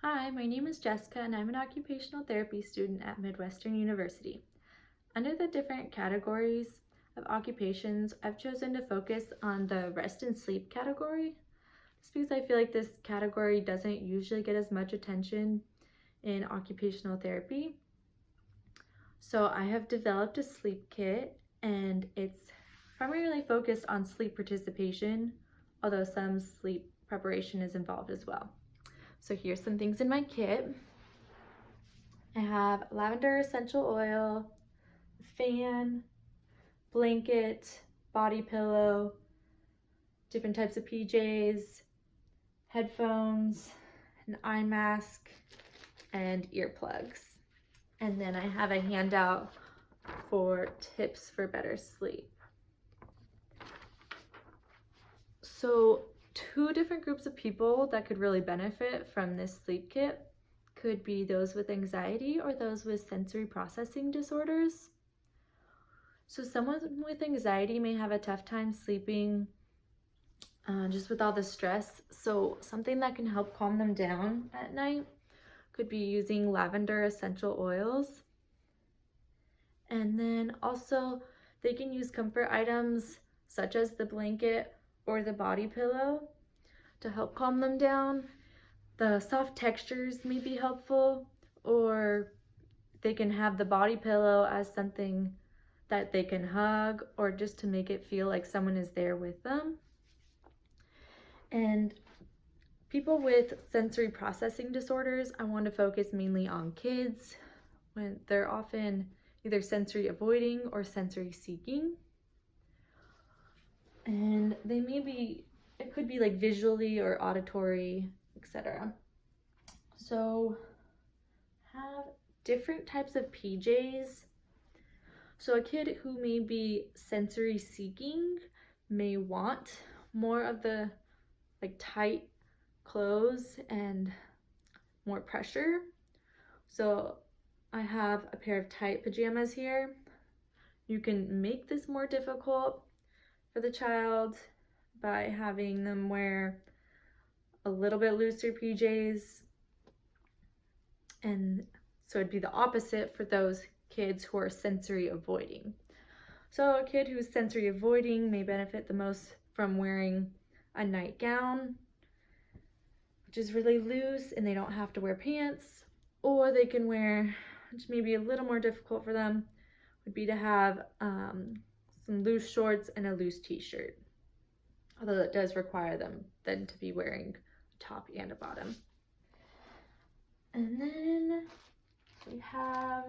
Hi, my name is Jessica and I'm an occupational therapy student at Midwestern University. Under the different categories of occupations, I've chosen to focus on the rest and sleep category, just because I feel like this category doesn't usually get as much attention in occupational therapy. So I have developed a sleep kit and it's primarily focused on sleep participation, although some sleep preparation is involved as well. So here's some things in my kit. I have lavender essential oil, fan, blanket, body pillow, different types of PJs, headphones, an eye mask, and earplugs. And then I have a handout for tips for better sleep. So two different groups of people that could really benefit from this sleep kit could be those with anxiety or those with sensory processing disorders. So someone with anxiety may have a tough time sleeping just with all the stress. So something that can help calm them down at night could be using lavender essential oils. And then also they can use comfort items such as the blanket or the body pillow to help calm them down. The soft textures may be helpful, or they can have the body pillow as something that they can hug or just to make it feel like someone is there with them. And people with sensory processing disorders, I want to focus mainly on kids when they're often either sensory avoiding or sensory seeking. And they may be, it could be like visually or auditory, etc. So have different types of PJs. So a kid who may be sensory seeking may want more of the like tight clothes and more pressure. So I have a pair of tight pajamas here. You can make this more difficult for the child by having them wear a little bit looser PJs. And so it'd be the opposite for those kids who are sensory avoiding. So a kid who's sensory avoiding may benefit the most from wearing a nightgown, which is really loose and they don't have to wear pants, or they can wear, which may be a little more difficult for them, would be to have some loose shorts and a loose t-shirt, although that does require them then to be wearing a top and a bottom. And then we have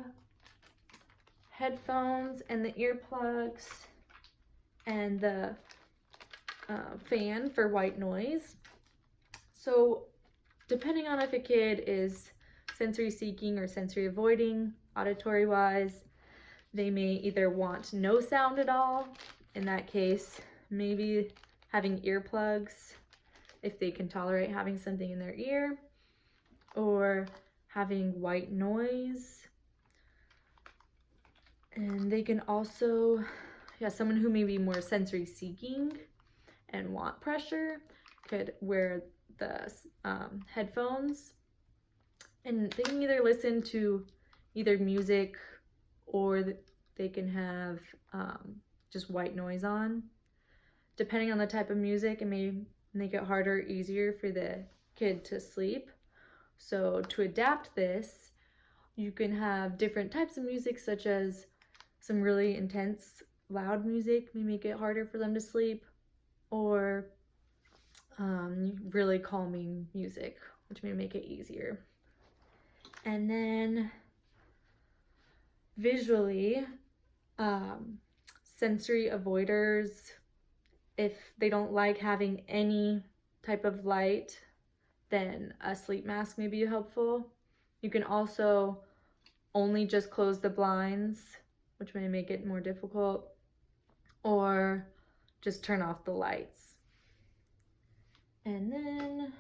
headphones and the earplugs and the fan for white noise. So depending on if a kid is sensory seeking or sensory avoiding, auditory wise, they may either want no sound at all. In that case, maybe having earplugs if they can tolerate having something in their ear, or having white noise. And they can also, someone who may be more sensory seeking and want pressure could wear the headphones, and they can either listen to either music or they can have just white noise on. Depending on the type of music, it may make it harder or easier for the kid to sleep. So to adapt this, you can have different types of music, such as some really intense loud music may make it harder for them to sleep, or really calming music, which may make it easier. And then visually, sensory avoiders, if they don't like having any type of light, then a sleep mask may be helpful. You can also only just close the blinds, which may make it more difficult, or just turn off the lights. And then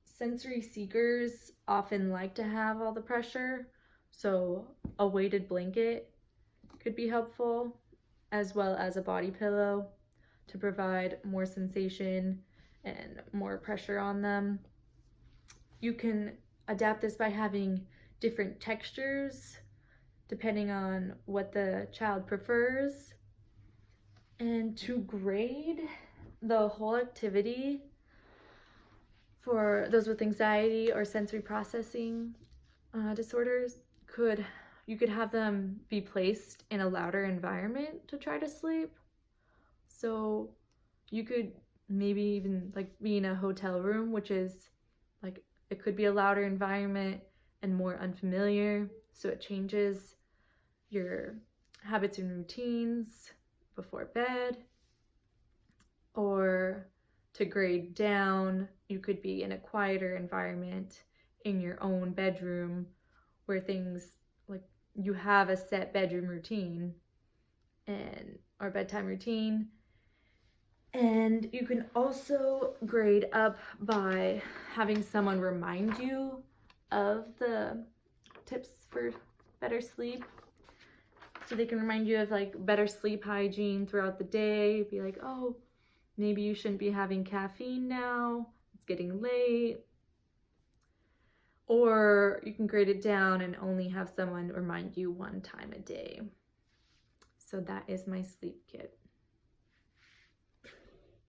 sensory seekers often like to have all the pressure, so a weighted blanket could be helpful, as well as a body pillow to provide more sensation and more pressure on them. You can adapt this by having different textures depending on what the child prefers. And to grade the whole activity for those with anxiety or sensory processing disorders, you could have them be placed in a louder environment to try to sleep. So you could maybe even like be in a hotel room, which is like, it could be a louder environment and more unfamiliar, so it changes your habits and routines before bed. Or to grade down, you could be in a quieter environment in your own bedroom where things like you have a set bedroom routine or bedtime routine. And you can also grade up by having someone remind you of the tips for better sleep. So they can remind you of like better sleep hygiene throughout the day. Be like, oh, maybe you shouldn't be having caffeine now, it's getting late. Or you can grade it down and only have someone remind you one time a day. So that is my sleep kit.